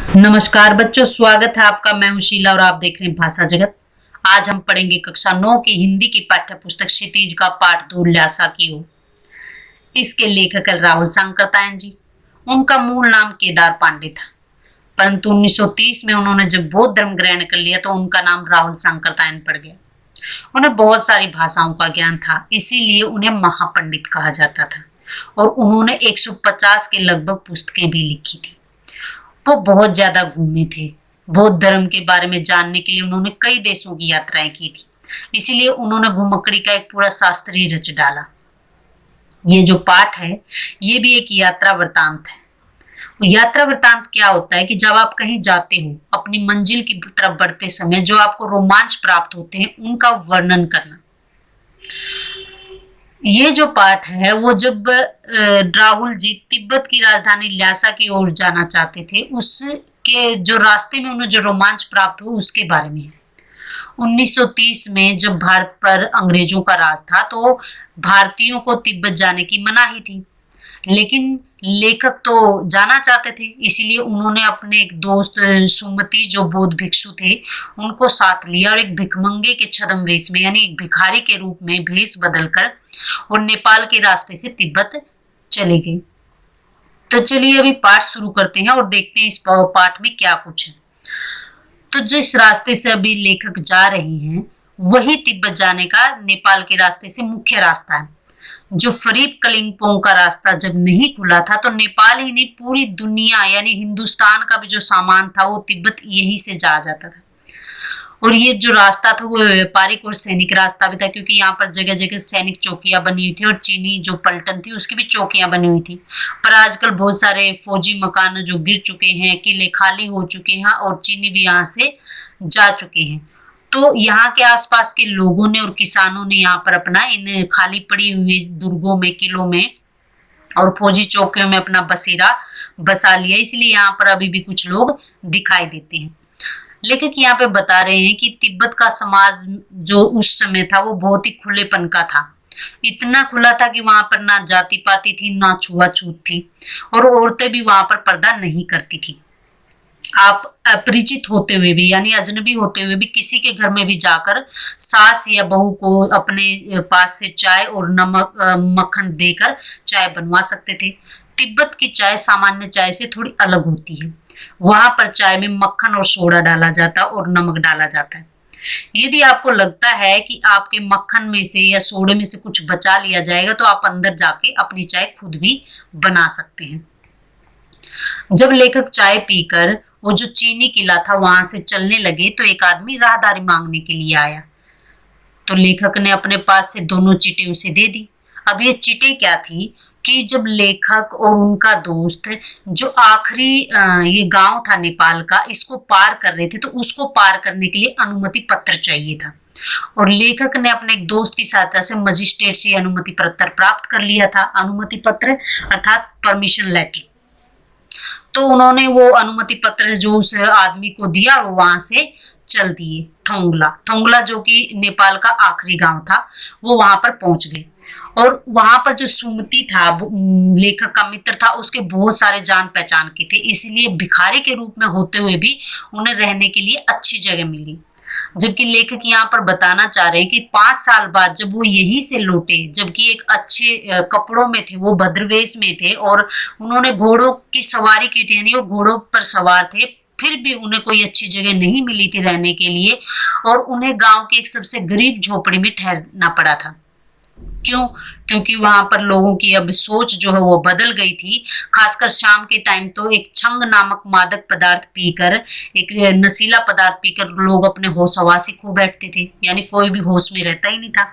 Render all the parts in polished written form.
नमस्कार बच्चों, स्वागत है आपका। मैं हूं शीला और आप देख रहे हैं भाषा जगत। आज हम पढ़ेंगे कक्षा 9 की हिंदी की पाठ्य पुस्तक क्षितिज का पाठ 2 ल्हासा की ओर। इसके लेखक है राहुल सांकृत्यायन जी। उनका मूल नाम केदार पांडे था, परंतु 1930 में उन्होंने जब बौद्ध धर्म ग्रहण कर लिया तो उनका नाम राहुल सांकृत्यायन पड़ गया। उन्हें बहुत सारी भाषाओं का ज्ञान था, इसीलिए उन्हें महापंडित कहा जाता था और उन्होंने 150 के लगभग पुस्तकें भी लिखी थी। वो बहुत ज्यादा घूमे थे। बौद्ध धर्म के बारे में जानने के लिए उन्होंने कई देशों की यात्राएं की थी, इसीलिए उन्होंने घुमक्कड़ी का एक पूरा शास्त्र ही रच डाला। ये जो पाठ है ये भी एक यात्रा वृतांत है। यात्रा वृतांत क्या होता है कि जब आप कहीं जाते हो, अपनी मंजिल की तरफ बढ़ते समय जो आपको रोमांच प्राप्त होते हैं उनका वर्णन करना। ये जो पाठ है वो जब राहुल जी तिब्बत की राजधानी ल्हासा की ओर जाना चाहते थे, उसके जो रास्ते में उन्हें जो रोमांच प्राप्त हुआ उसके बारे में है। 1930 में जब भारत पर अंग्रेजों का राज था तो भारतीयों को तिब्बत जाने की मनाही थी, लेकिन लेखक तो जाना चाहते थे, इसीलिए उन्होंने अपने एक दोस्त सुमति जो बौद्ध भिक्षु थे उनको साथ लिया और एक भिखमंगे के छद्म वेश में यानी एक भिखारी के रूप में भेष बदलकर और नेपाल के रास्ते से तिब्बत चले गए। तो चलिए अभी पाठ शुरू करते हैं और देखते हैं इस पाठ में क्या कुछ है। तो जिस रास्ते से अभी लेखक जा रहे हैं वही तिब्बत जाने का नेपाल के रास्ते से मुख्य रास्ता है। जो फरीब कलिंगपोंग का रास्ता जब नहीं खुला था तो नेपाल ही नहीं पूरी दुनिया यानी हिंदुस्तान का भी जो सामान था वो तिब्बत यहीं से जा जाता था। और ये जो रास्ता था वो व्यापारिक और सैनिक रास्ता भी था, क्योंकि यहाँ पर जगह जगह सैनिक चौकियां बनी हुई थी और चीनी जो पलटन थी उसकी भी चौकियां बनी हुई थी। पर आजकल बहुत सारे फौजी मकान जो गिर चुके हैं, किले खाली हो चुके हैं और चीनी भी यहाँ से जा चुके हैं। तो यहाँ के आसपास के लोगों ने और किसानों ने यहाँ पर अपना इन खाली पड़ी हुई दुर्गों में, किलों में और फौजी चौकियों में अपना बसेरा बसा लिया, इसलिए यहाँ पर अभी भी कुछ लोग दिखाई देते हैं। लेखक यहाँ पे बता रहे हैं कि तिब्बत का समाज जो उस समय था वो बहुत ही खुलेपन का था। इतना खुला था कि वहां पर ना जाति पाति थी ना छुआछूत थी और औरतें भी वहां पर पर्दा नहीं करती थी। आप अपरिचित होते हुए भी यानी अजनबी होते हुए भी किसी के घर में भी जाकर सास या बहू को अपने पास से चाय और नमक मक्खन देकर चाय बनवा सकते थे। तिब्बत की चाय सामान्य चाय से थोड़ी अलग होती है। वहां पर चाय में मक्खन और सोडा डाला जाता और नमक डाला जाता है। यदि आपको लगता है कि आपके मक्खन में से या सोडे में से कुछ बचा लिया जाएगा तो आप अंदर जाके अपनी चाय खुद भी बना सकते हैं। जब लेखक चाय पीकर वो जो चीनी किला था वहां से चलने लगे तो एक आदमी राहदारी मांगने के लिए आया। तो लेखक ने अपने पास से दोनों चीटें उसे दे दी। अब ये चीटें क्या थी कि जब लेखक और उनका दोस्त जो आखिरी ये गांव था नेपाल का, इसको पार कर रहे थे तो उसको पार करने के लिए अनुमति पत्र चाहिए था और लेखक ने अपने एक दोस्त की सहायता से मजिस्ट्रेट से अनुमति पत्र प्राप्त कर लिया था। अनुमति पत्र अर्थात परमिशन लेटर। तो उन्होंने वो अनुमति पत्र जो उस आदमी को दिया और वहां से चल दिए थोंगला जो कि नेपाल का आखिरी गांव था, वो वहां पर पहुंच गए। और वहां पर जो सुमति था लेखक का मित्र था, उसके बहुत सारे जान पहचान के थे, इसलिए भिखारी के रूप में होते हुए भी उन्हें रहने के लिए अच्छी जगह मिली। जबकि लेखक यहाँ पर बताना चाह रहे हैं कि 5 साल बाद जब वो यहीं से लौटे, जबकि एक अच्छे कपड़ों में थे, वो भद्रवेश में थे और उन्होंने घोड़ों की सवारी की थी यानी वो घोड़ों पर सवार थे, फिर भी उन्हें कोई अच्छी जगह नहीं मिली थी रहने के लिए और उन्हें गांव के एक सबसे गरीब झोपड़ी में ठहरना पड़ा था। क्यों? क्योंकि वहां पर लोगों की अब सोच जो है वो बदल गई थी। खासकर शाम के टाइम तो एक छंग नामक मादक पदार्थ पीकर, एक नशीला पदार्थ पीकर लोग अपने होश हवासी खो बैठते थे, यानी कोई भी होश में रहता ही नहीं था।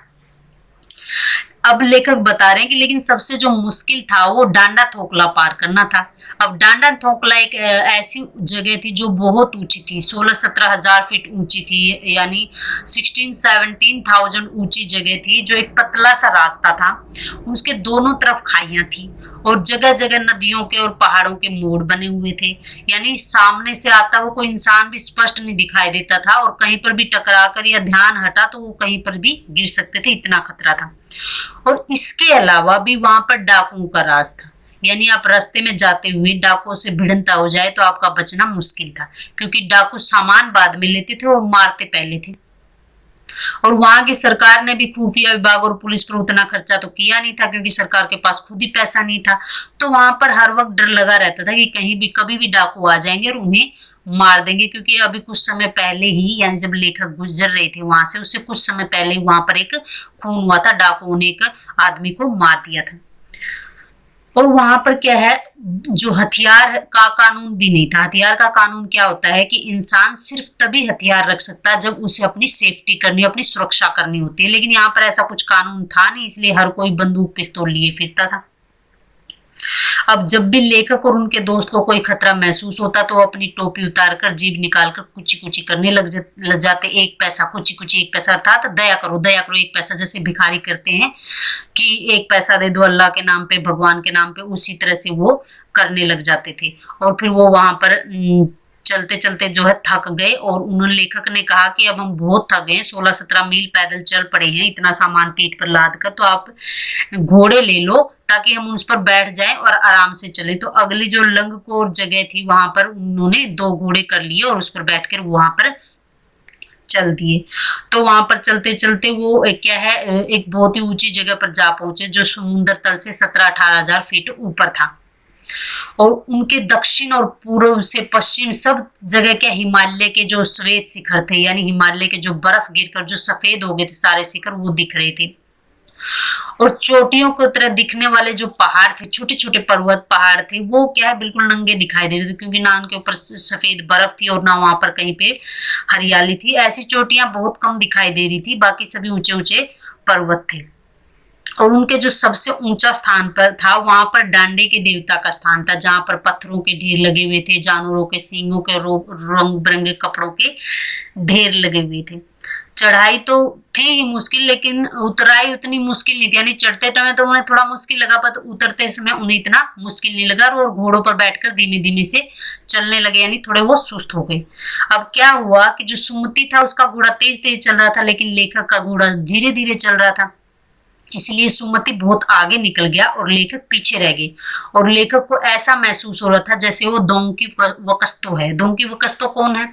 अब लेखक बता रहे हैं कि लेकिन सबसे जो मुश्किल था वो डांडा थोकला पार करना था। अब डांडा थोकला एक ऐसी जगह थी जो बहुत ऊंची थी, 16-17 हजार फीट ऊंची थी, यानी 16-17,000 ऊंची जगह थी, जो एक पतला सा रास्ता था। उसके दोनों तरफ खाइयां थी और जगह जगह नदियों के और पहाड़ों के मोड़ बने हुए थे, यानी सामने से आता हुआ कोई इंसान भी स्पष्ट नहीं दिखाई देता था और कहीं पर भी टकरा कर या ध्यान हटा तो वो कहीं पर भी गिर सकते थे, इतना खतरा था। और इसके अलावा भी वहां पर डाकुओं का राज था, यानी आप रास्ते में जाते हुए डाकुओं से भिड़ंता हो जाए तो आपका बचना मुश्किल था, क्योंकि डाकू सामान बाद में लेते थे और मारते पहले थे। और वहां की सरकार ने भी खुफिया विभाग और पुलिस पर उतना खर्चा तो किया नहीं था, क्योंकि सरकार के पास खुद ही पैसा नहीं था। तो वहां पर हर वक्त डर लगा रहता था कि कहीं भी कभी भी डाकू आ जाएंगे और उन्हें मार देंगे, क्योंकि अभी कुछ समय पहले ही, यानी जब लेखक गुजर रहे थे वहां से, उससे कुछ समय पहले ही वहां पर एक खून हुआ था, डाकुओं ने एक आदमी को मार दिया था। और वहां पर क्या है, जो हथियार का कानून भी नहीं था। हथियार का कानून क्या होता है कि इंसान सिर्फ तभी हथियार रख सकता है जब उसे अपनी सेफ्टी करनी, अपनी सुरक्षा करनी होती है, लेकिन यहाँ पर ऐसा कुछ कानून था नहीं, इसलिए हर कोई बंदूक पिस्तौल लिए फिरता था। अब जब भी लेखक और उनके दोस्त को कोई खतरा महसूस होता तो वो अपनी टोपी उतारकर, जीभ निकालकर कुची कुची करने लग जाते। एक पैसा, कुची कुची एक पैसा, अर्थात दया करो एक पैसा, जैसे भिखारी करते हैं कि एक पैसा दे दो अल्लाह के नाम पे, भगवान के नाम पे, उसी तरह से वो करने लग जाते थे। और फिर वो वहां पर चलते चलते जो है थक गए, और उन्होंने, लेखक ने कहा कि अब हम बहुत थक गए, 16-17 मील पैदल चल पड़े हैं इतना सामान पीठ पर लाद कर, तो आप घोड़े ले लो ताकि हम उस पर बैठ जाएं और आराम से चले। तो अगली जो लंगकोर जगह थी वहां पर उन्होंने 2 घोड़े कर लिए और उस पर बैठकर वहां पर चल दिए। तो वहां पर चलते चलते वो क्या है, एक बहुत ही ऊंची जगह पर जा पहुंचे, जो समुद्र तल से 17-18 हजार फीट ऊपर था। और उनके दक्षिण और पूर्व से पश्चिम सब जगह के हिमालय के जो श्वेत शिखर थे, यानी हिमालय के जो बर्फ गिरकर जो सफेद हो गए थे सारे शिखर, वो दिख रहे थे। और चोटियों की तरह दिखने वाले जो पहाड़ थे, छोटे छोटे पर्वत पहाड़ थे, वो क्या है, बिल्कुल नंगे दिखाई दे रहे थे, क्योंकि ना उनके ऊपर सफेद बर्फ थी और ना वहां पर कहीं पे हरियाली थी। ऐसी चोटियां बहुत कम दिखाई दे रही थी, बाकी सभी ऊंचे ऊंचे पर्वत थे। और उनके जो सबसे ऊंचा स्थान पर था, वहां पर डांडे के देवता का स्थान था, जहां पर पत्थरों के ढेर लगे हुए थे, जानवरों के सींगों के रंग बिरंगे कपड़ों के ढेर लगे हुए थे। चढ़ाई तो थी ही मुश्किल, लेकिन उतराई उतनी मुश्किल नहीं थी, यानी चढ़ते समय तो उन्हें थोड़ा मुश्किल लगा, पर उतरते समय उन्हें इतना मुश्किल नहीं लगा, और घोड़ों पर बैठकर धीमे धीमे से चलने लगे, यानी थोड़े वो सुस्त हो गए। अब क्या हुआ कि जो सुमति था उसका घोड़ा तेज तेज चल रहा था, लेकिन लेखक का घोड़ा धीरे धीरे चल रहा था, इसलिए सुमति बहुत आगे निकल गया और लेखक पीछे रह गए। और लेखक को ऐसा महसूस हो रहा था जैसे वो डॉन quijote है। डॉन quijote कौन है?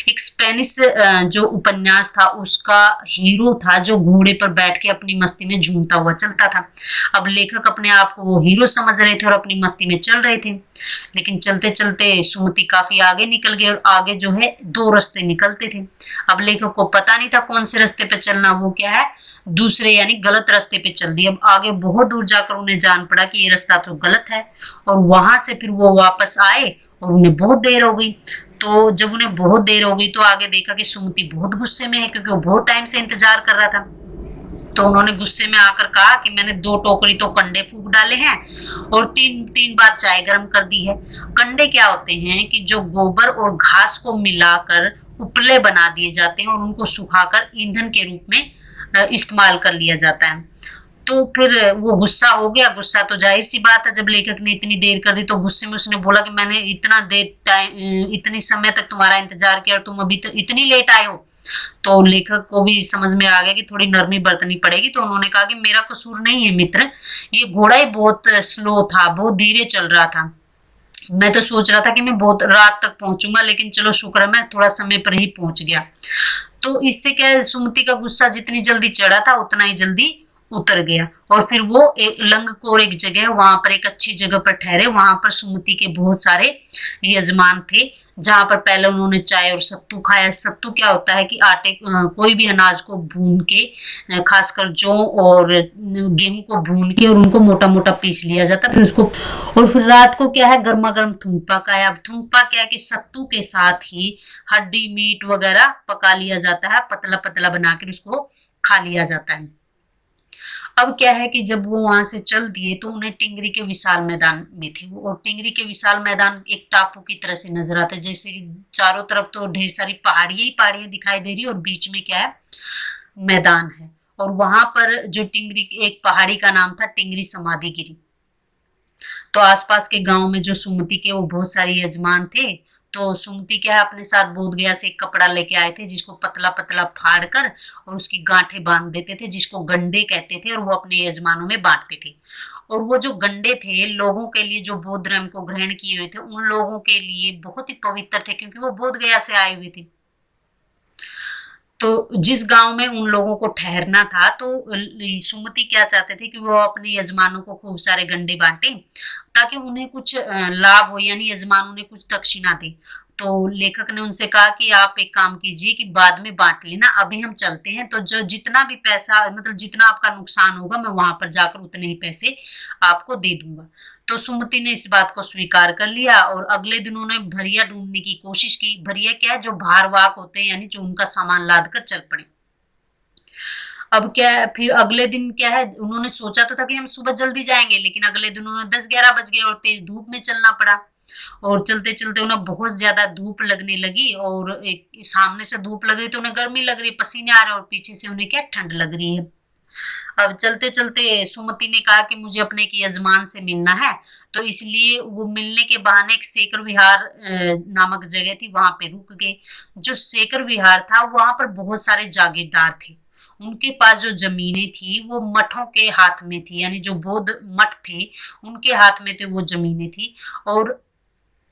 एक स्पेनिश जो उपन्यास था उसका हीरो था, जो घोड़े पर बैठ के अपनी मस्ती में झूमता हुआ चलता था। अब लेखक अपने आप को वो हीरो समझ रहे थे और अपनी मस्ती में चल रहे थे, लेकिन चलते चलते सुमति काफी आगे निकल गए, और आगे जो है 2 रास्ते निकलते थे। अब लेखक को पता नहीं था कौन से रास्ते पे चलना, वो क्या है, दूसरे यानी गलत रास्ते पे चल दिए। अब आगे बहुत दूर जाकर उन्हें जान पड़ा कि ये रास्ता तो गलत है, और वहां से फिर वो वापस आए और उन्हें बहुत देर हो गई। तो जब उन्हें बहुत देर हो गई तो आगे देखा कि सुमति बहुत गुस्से में है, क्योंकि वो बहुत टाइम से इंतजार कर रहा था। तो उन्होंने गुस्से में आकर कहा कि मैंने 2 टोकरी तो कंडे फूंक डाले हैं और 3 बार चाय गर्म कर दी है। कंडे क्या होते हैं कि जो गोबर और घास को मिलाकर उपले बना दिए जाते हैं और उनको सुखाकर ईंधन के रूप में इस्तेमाल कर लिया जाता है। तो फिर वो गुस्सा हो गया। गुस्सा तो जाहिर सी बात है, जब लेखक ने इतनी देर कर दी, तो गुस्से में उसने बोला कि मैंने इतना देर टाइम, इतनी समय तक तुम्हारा इंतजार किया और तुम अभी तक इतनी लेट आए हो। तो लेखक को भी समझ में आ गया कि थोड़ी नरमी बरतनी पड़ेगी। तो उन्होंने कहा कि मेरा कसूर नहीं है मित्र, ये घोड़ा ही बहुत स्लो था, बहुत धीरे चल रहा था। मैं तो सोच रहा था कि मैं बहुत रात तक पहुंचूंगा, लेकिन चलो शुक्र है मैं थोड़ा समय पर ही पहुंच गया। तो इससे क्या, सुमति का गुस्सा जितनी जल्दी चढ़ा था उतना ही जल्दी उतर गया। और फिर वो एक लंगकोर एक जगह, वहां पर एक अच्छी जगह पर ठहरे। वहां पर सुमति के बहुत सारे यजमान थे, जहां पर पहले उन्होंने चाय और सत्तू खाया। सत्तू क्या होता है कि आटे, कोई भी अनाज को भून के, खासकर जौ और गेहूं को भून के और उनको मोटा मोटा पीस लिया जाता, फिर उसको, और फिर रात को क्या है, गर्मा गर्म थुंगपा खाया। अब थुंगपा क्या है कि सत्तू के साथ ही हड्डी मीट वगैरह पका लिया जाता है, पतला पतला बनाकर उसको खा लिया जाता है। अब क्या है कि जब वो वहां से चल दिए तो उन्हें टिंगरी के विशाल मैदान में थे वो, और टिंगरी के विशाल मैदान एक टापू की तरह से नजर आता है, जैसे कि चारों तरफ तो ढेर सारी पहाड़ियां ही पहाड़ियां दिखाई दे रही है और बीच में क्या है, मैदान है। और वहां पर जो टिंगरी, एक पहाड़ी का नाम था टिंगरी समाधि गिरी। तो आसपास के गांव में जो सुमति के वो बहुत सारे यजमान थे, तो सुमति क्या है, अपने साथ बोधगया से एक कपड़ा लेके आए थे, जिसको पतला पतला फाड़ कर और उसकी गांठें बांध देते थे, जिसको गंडे कहते थे, और वो अपने यजमानों में बांटते थे। और वो जो गंडे थे लोगों के लिए, जो बौद्ध धर्म को ग्रहण किए हुए थे, उन लोगों के लिए बहुत ही पवित्र थे, क्योंकि वो बोध गया से आए हुए थे। तो जिस गांव में उन लोगों को ठहरना था, तो सुमति क्या चाहते थे कि वो अपने यजमानों को खूब सारे गंडे बांटे, ताकि उन्हें कुछ लाभ हो, यानी यजमान उन्हें कुछ दक्षिणा दे। तो लेखक ने उनसे कहा कि आप एक काम कीजिए कि बाद में बांट लेना, अभी हम चलते हैं, तो जो जितना भी पैसा, मतलब जितना आपका नुकसान होगा, मैं वहां पर जाकर उतने ही पैसे आपको दे दूंगा। तो सुमति ने इस बात को स्वीकार कर लिया और अगले दिन उन्होंने भरिया ढूंढने की कोशिश की। भरिया क्या है, जो भारवाहक होते हैं, यानी जो उनका सामान लाद कर चल पड़े। अब क्या है, फिर अगले दिन क्या है, उन्होंने सोचा तो था कि हम सुबह जल्दी जाएंगे, लेकिन अगले दिन उन्होंने 10-11 बज गए और तेज धूप में चलना पड़ा। और चलते चलते उन्हें बहुत ज्यादा धूप लगने लगी, और एक सामने से धूप लग रही तो उन्हें गर्मी लग रही, पसीने आ रहे, और पीछे से उन्हें क्या ठंड लग रही है। अब चलते चलते सुमति ने कहा कि मुझे अपने एक यजमान से मिलना है, तो इसलिए वो मिलने के बहाने एक सेकर विहार नामक जगह थी, वहां पे रुक गए। जो सेकर विहार था, वहां पर बहुत सारे जागीरदार थे। उनके पास जो जमीनें थी वो मठों के हाथ में थी, यानी जो बौद्ध मठ थे उनके हाथ में थे वो जमीनें थी। और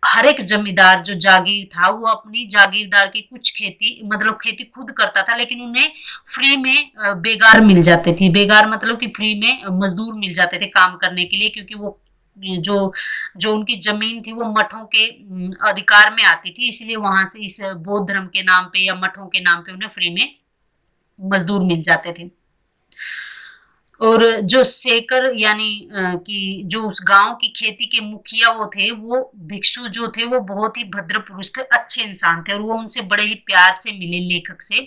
हर एक जमींदार जो जागीर था, वो अपनी जागीरदार की कुछ खेती, मतलब खेती खुद करता था, लेकिन उन्हें फ्री में बेगार मिल जाते थे। बेगार मतलब कि फ्री में मजदूर मिल जाते थे काम करने के लिए, क्योंकि वो जो जो उनकी जमीन थी वो मठों के अधिकार में आती थी, इसलिए वहां से इस बौद्ध धर्म के नाम पे या मठों के नाम पे उन्हें फ्री में मजदूर मिल जाते थे। और जो सेकर यानी कि जो उस गांव की खेती के मुखिया वो थे, वो भिक्षु जो थे, वो बहुत ही भद्र पुरुष थे, अच्छे इंसान थे, और वो उनसे बड़े ही प्यार से मिले लेखक से।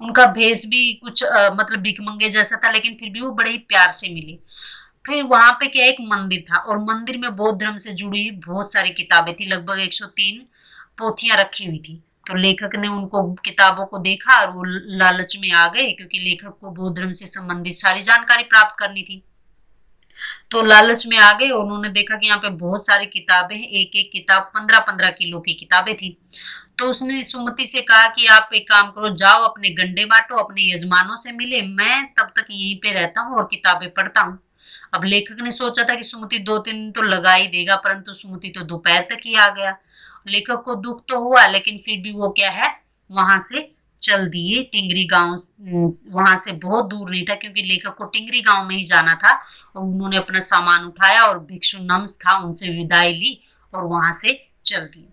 उनका भेष भी कुछ मतलब भिखमंगे जैसा था, लेकिन फिर भी वो बड़े ही प्यार से मिले। फिर वहां पे क्या एक मंदिर था, और मंदिर में बौद्ध धर्म से जुड़ी हुई बहुत सारी किताबें थी, लगभग 103 पोथियां रखी हुई थी। तो लेखक ने उनको किताबों को देखा और वो लालच में आ गए, क्योंकि लेखक को बौद्ध धर्म से संबंधित सारी जानकारी प्राप्त करनी थी। तो लालच में आ गए, उन्होंने देखा कि यहाँ पे बहुत सारी किताबें हैं, एक एक किताब 15-15 किलो की किताबें थी। तो उसने सुमति से कहा कि आप एक काम करो, जाओ अपने गंडे बांटो, अपने यजमानों से मिले, मैं तब तक यहीं पे रहता हूँ और किताबें पढ़ता हूँ। अब लेखक ने सोचा था कि सुमति 2-3 दिन तो लगा ही देगा, परंतु सुमति तो दोपहर तक ही आ गया। लेखक को दुख तो हुआ, लेकिन फिर भी वो क्या है, वहां से चल दिए टिंगरी गांव। वहां से बहुत दूर नहीं था, क्योंकि लेखक को टिंगरी गांव में ही जाना था। और उन्होंने अपना सामान उठाया और भिक्षु नम्स था, उनसे विदाई ली और वहां से चल दिए।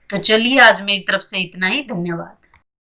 तो चलिए, आज मेरी तरफ से इतना ही। धन्यवाद।